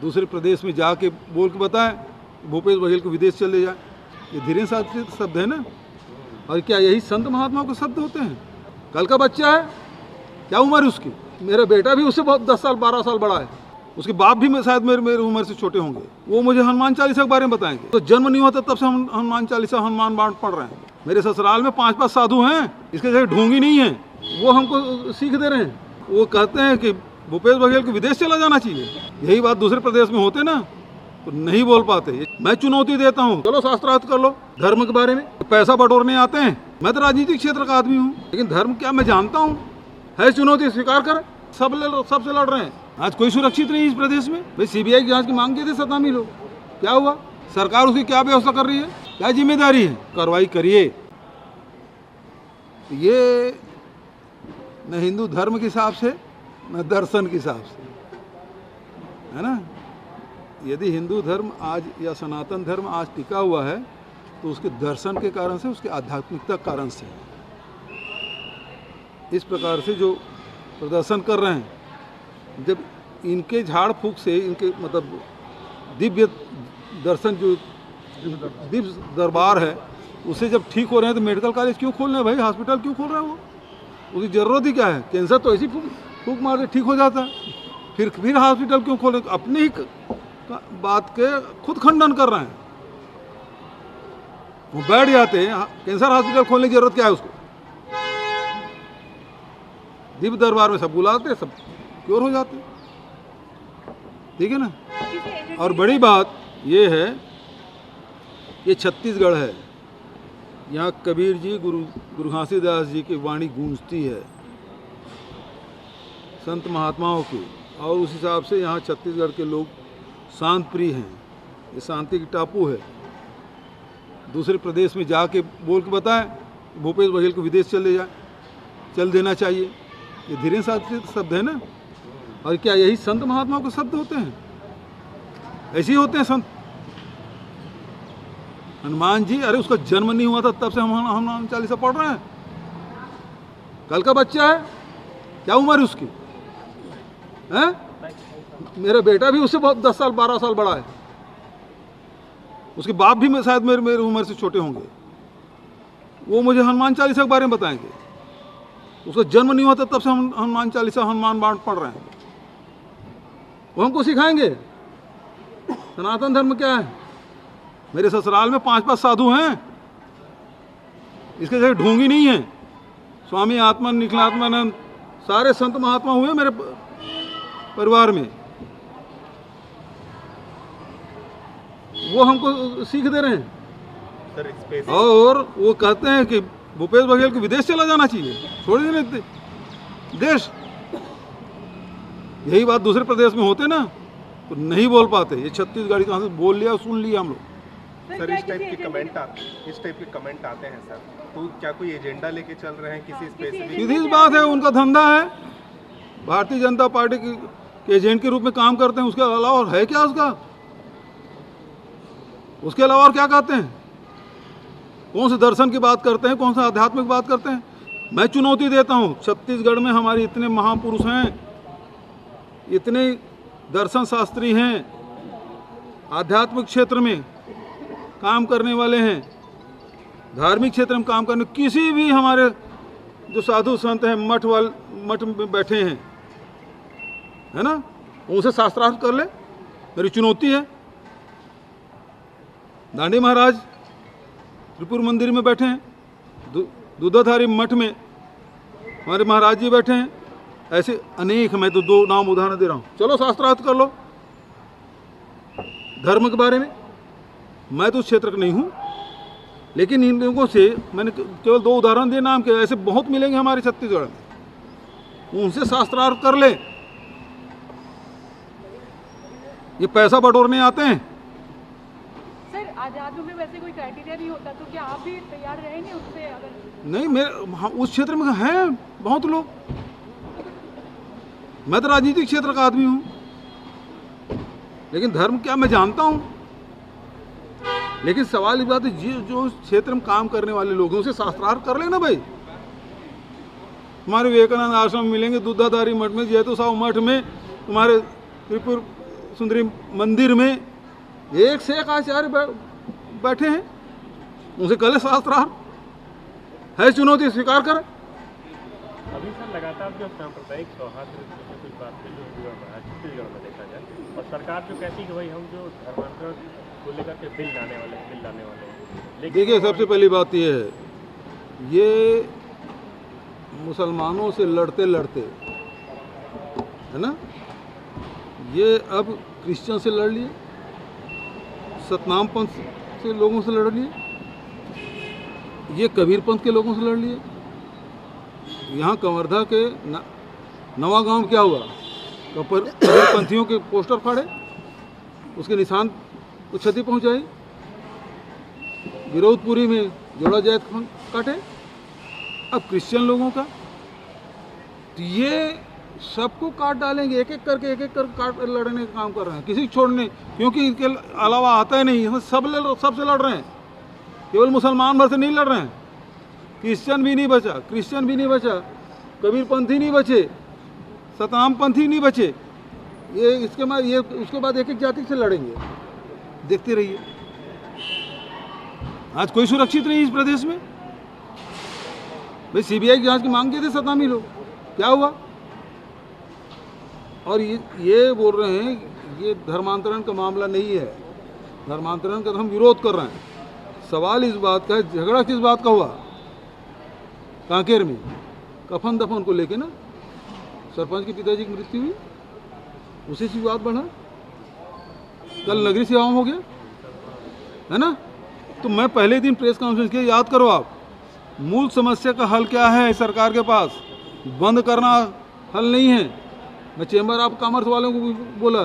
दूसरे प्रदेश में जाके बोल के बताएं भूपेश बघेल को विदेश चले जाए। ये धीरेन्द्र शास्त्री शब्द है ना। और क्या यही संत महात्माओं के शब्द होते हैं? कल का बच्चा है, क्या उम्र है उसकी? मेरा बेटा भी उससे बहुत 10 साल 12 साल बड़ा है, उसके बाप भी शायद मेरे उम्र से छोटे होंगे। वो मुझे हनुमान चालीसा के बारे में बताएंगे। तो जन्म नहीं हुआ था तब से हम हनुमान चालीसा हनुमान बाण पढ़ रहे हैं। मेरे ससुराल में 5-5 साधु हैं, इसके जगह ढोंगी नहीं है, वो हमको सीख दे रहे हैं। वो कहते हैं कि भूपेश बघेल को विदेश चला जाना चाहिए। यही बात दूसरे प्रदेश में होते ना तो नहीं बोल पाते। मैं चुनौती देता हूँ, चलो शास्त्रार्थ कर लो धर्म के बारे में। पैसा बटोरने आते हैं, मैं तो राजनीतिक क्षेत्र का आदमी हूँ, लेकिन धर्म क्या मैं जानता हूँ। है चुनौती, स्वीकार करें। सबसे लड़ रहे हैं। आज कोई सुरक्षित नहीं इस प्रदेश में। भाई सीबीआई की जांच की मांग किए थे सतामी लोग, क्या हुआ? सरकार उसकी क्या व्यवस्था कर रही है? क्या जिम्मेदारी है? कार्रवाई करिए। ये न हिंदू धर्म के हिसाब से न दर्शन के हिसाब से, है ना। यदि हिंदू धर्म आज या सनातन धर्म आज टिका हुआ है तो उसके दर्शन के कारण से, उसके आध्यात्मिकता के कारण से। इस प्रकार से जो प्रदर्शन कर रहे हैं, जब इनके झाड़ फूक से, इनके मतलब दिव्य दर्शन जो दिव्य दरबार है उसे जब ठीक हो रहे हैं तो मेडिकल कॉलेज क्यों खोल रहे हैं भाई? हॉस्पिटल क्यों खोल रहे हैं? वो उसकी ज़रूरत ही क्या है? कैंसर तो ऐसी फूक मार के ठीक हो जाता है, फिर हॉस्पिटल क्यों खोले? अपनी ही बात के खुद खंडन कर रहे हैं। वो बैठ जाते हैं, कैंसर हॉस्पिटल खोलने की जरूरत क्या है उसको? दिव्य दरबार में सब बुलाते, सब क्योर हो जाते, ठीक है ना। और बड़ी बात ये है, ये छत्तीसगढ़ है, यहाँ कबीर जी गुरु घासीदास जी की वाणी गूंजती है, संत महात्माओं की। और उस हिसाब से यहाँ छत्तीसगढ़ के लोग शांत प्रिय हैं। ये शांति की टापू है। दूसरे प्रदेश में जाके बोल के बताएं भूपेश बघेल को विदेश चल देना चाहिए। ये धीरेन्द्र शास्त्री शब्द है ना। और क्या यही संत महात्माओं के शब्द होते हैं? ऐसे ही होते हैं संत। हनुमान जी, अरे उसका जन्म नहीं हुआ था तब से हम हनुमान चालीसा पढ़ रहे हैं। कल का बच्चा है, क्या उम्र है उसकी? हैं? मेरा बेटा भी उससे बहुत 10 साल 12 साल बड़ा है, उसके बाप भी शायद मेरे उम्र से छोटे होंगे। वो मुझे हनुमान चालीसा के बारे में बताएंगे। उसका जन्म नहीं हुआ था तब से हम हनुमान चालीसा हनुमान बाण पढ़ रहे हैं। वो हमको सिखाएंगे सनातन धर्म क्या है। मेरे ससुराल में 5-5 साधु हैं, इसके जगह ढोंगी नहीं है। स्वामी आत्मा निखिलात्मानंद सारे संत महात्मा हुए मेरे परिवार में, वो हमको सीख दे रहे हैं। और वो कहते हैं कि भूपेश बघेल को विदेश चला जाना चाहिए, छोड़ देने देश। यही बात दूसरे प्रदेश में होते ना तो नहीं बोल पाते। ये छत्तीसगढ़ कहाँ से बोल लिया, सुन लिया हम लोग। सर इस टाइप के कमेंट आते हैं सर, तो क्या कोई एजेंडा लेके चल रहे हैं किसी स्पेसिफिक? सीधी सी बात है, उनका धंधा है। भारतीय जनता पार्टी के एजेंट के रूप में काम करते हैं। उसके अलावा और है क्या उसका? उसके अलावा और क्या कहते हैं? कौन से दर्शन की बात करते हैं, कौन सा आध्यात्मिक बात करते हैं? मैं चुनौती देता हूँ, छत्तीसगढ़ में हमारे इतने महापुरुष हैं, इतने दर्शन शास्त्री हैं, आध्यात्मिक क्षेत्र में काम करने वाले हैं, धार्मिक क्षेत्र में काम करने, किसी भी हमारे जो साधु संत हैं मठ में बैठे हैं, है ना, उनसे शास्त्रार्थ कर ले। मेरी चुनौती है। दांडी महाराज त्रिपुर मंदिर में बैठे हैं, दूधाधारी मठ में हमारे महाराज जी बैठे हैं। ऐसे अनेक, मैं तो 2 नाम उदाहरण दे रहा हूँ। चलो शास्त्रार्थ कर लो धर्म के बारे में। मैं तो उस क्षेत्र का नहीं हूँ, लेकिन इन लोगों से मैंने केवल 2 उदाहरण दिए नाम के, ऐसे बहुत मिलेंगे हमारे छत्तीसगढ़ में। उनसे शास्त्रार्थ कर ले। ये पैसा बटोरने आते हैं। सर आजादों में वैसे कोई क्राइटेरिया नहीं होता, तो क्या आप भी तैयार रहेंगे उससे? अगर नहीं, मेरे उस क्षेत्र में हैं बहुत लोग। मैं तो राजनीतिक क्षेत्र का आदमी हूँ, लेकिन धर्म क्या मैं जानता हूँ। लेकिन सवाल इस बात है, जो क्षेत्र में काम करने वाले लोग हैं उसे शास्त्रार्थ कर लेना भाई। तुम्हारे विवेकानंद आश्रम में मिलेंगे, दूधाधारी मठ में, जैतो साहू मठ में, तुम्हारे त्रिपुर सुंदरी मंदिर में एक से एक आचार्य बैठे हैं, उनसे कले शास्त्रार्थ है, चुनौती स्वीकार करें। अभी सर लगातार जो सांप्रदायिक सौहार्द में कुछ बातें जो हुआ है छत्तीसगढ़ में देखा जाए, और सरकार जो कहती है कि भाई हम जो धर्मांतरण को लेकर के बिल लाने वाले हैं, देखिए सबसे पहली बात ये है, ये मुसलमानों से लड़ते लड़ते है ना, ये अब क्रिश्चियन से लड़ लिए, सतनाम पंथ से लोगों से लड़ लिए, ये कबीर पंथ के लोगों से लड़ लिए। यहाँ कंवर्धा के नवा गांव क्या हुआ, कबीर पंथियों के पोस्टर फाड़े, उसके निशान को क्षति पहुंचाई। विरोधपुरी में जोड़ा जायत काटे, अब क्रिश्चियन लोगों का, तो ये सबको काट डालेंगे, एक एक करके काट लड़ने का काम कर रहे हैं, किसी को छोड़ने, क्योंकि इनके अलावा आता ही नहीं, सबसे लड़ रहे हैं, केवल मुसलमान भर से नहीं लड़ रहे हैं, क्रिश्चियन भी नहीं बचा, कबीर पंथी नहीं बचे, सतनाम पंथी नहीं बचे, ये इसके बाद ये उसके बाद एक एक जाति से लड़ेंगे, देखते रहिए। आज कोई सुरक्षित नहीं इस प्रदेश में। भाई सीबीआई की जांच की मांग किए थे सतनामी लोग, क्या हुआ? और ये बोल रहे हैं ये धर्मांतरण का मामला नहीं है, धर्मांतरण का तो हम विरोध कर रहे हैं। सवाल इस बात का है, झगड़ा किस बात का हुआ? कांकेर में कफन दफन को लेके ना, सरपंच के पिताजी की मृत्यु हुई, उसी से विवाद बढ़ा, कल नगरी सेवाओं हो गया है ना। तो मैं पहले दिन प्रेस कॉन्फ्रेंस किया, याद करो आप, मूल समस्या का हल क्या है सरकार के पास? बंद करना हल नहीं है। मैं चेंबर ऑफ कॉमर्स वालों को भी बोला,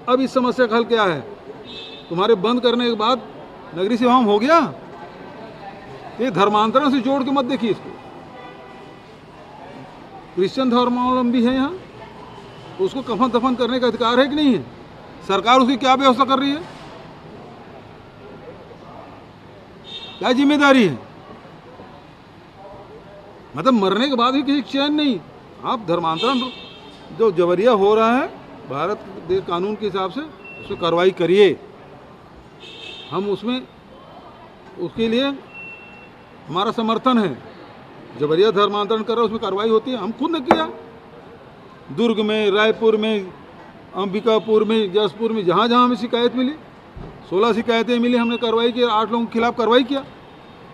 अब इस समस्या का हल क्या है? तुम्हारे बंद करने के बाद नगरी सेवाओं हो गया, ये धर्मांतरण से जोड़ के मत देखिए इसको। क्रिश्चियन धर्मावलंबी है यहाँ, तो उसको कफन दफन करने का अधिकार है कि नहीं है? सरकार उसकी क्या व्यवस्था कर रही है, क्या जिम्मेदारी है? मतलब मरने के बाद भी किसी चैन नहीं। आप धर्मांतरण जो जबरिया हो रहा है भारत देश कानून के हिसाब से, उसमें कार्रवाई करिए। हम उसमें उसके लिए हमारा समर्थन है। जबरिया धर्मांतरण कर रहा है, उसमें कार्रवाई होती है। हम खुद ने किया, दुर्ग में, रायपुर में, अंबिकापुर में, जसपुर में, जहाँ जहाँ हमें शिकायत मिली, 16 शिकायतें मिली, हमने कार्रवाई की, 8 लोगों के खिलाफ कार्रवाई किया,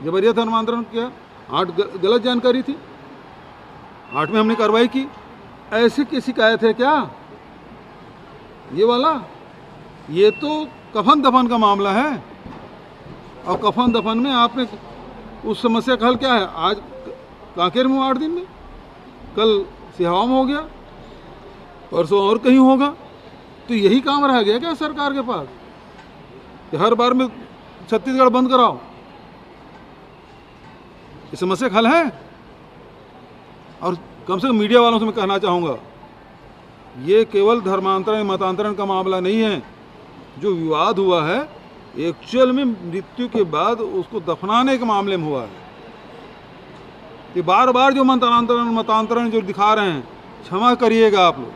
जबरिया धर्मांतरण किया। 8 गलत जानकारी थी, 8 में हमने कार्रवाई की। ऐसे की शिकायत है क्या ये वाला? ये तो कफन दफन का मामला है, और कफन दफन में आपने उस समस्या का हल क्या है? आज कांकेर में 8 दिन में, कल सिहावा में हो गया, परसों और कहीं होगा। तो यही काम रह गया क्या सरकार के पास कि हर बार में छत्तीसगढ़ बंद कराओ? इस समस्या का हल है? और कम से कम मीडिया वालों से मैं कहना चाहूँगा, ये केवल धर्मांतरण मतांतरण का मामला नहीं है। जो विवाद हुआ है एक्चुअल में मृत्यु के बाद उसको दफनाने के मामले में हुआ है। ये बार बार जो मतांतरण जो दिखा रहे हैं, क्षमा करिएगा आप लोग,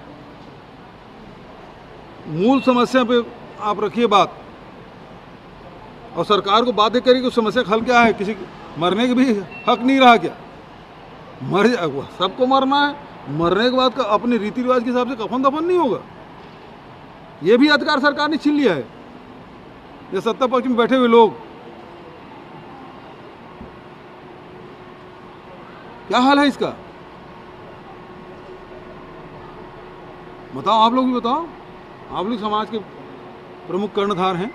मूल समस्या पे आप रखिए बात, और सरकार को बाध्य करिए कि उस समस्या का हल क्या है। किसी मरने के भी हक नहीं रहा क्या? मर जाए, सबको मरना है, मरने के बाद का अपने रीति रिवाज के हिसाब से कफन दफन नहीं होगा। ये भी अधिकार सरकार ने छीन लिया है। ये सत्ता पक्ष में बैठे हुए लोग, क्या हाल है इसका? बताओ, आप लोग भी बताओ, आप लोग समाज के प्रमुख कर्णधार हैं।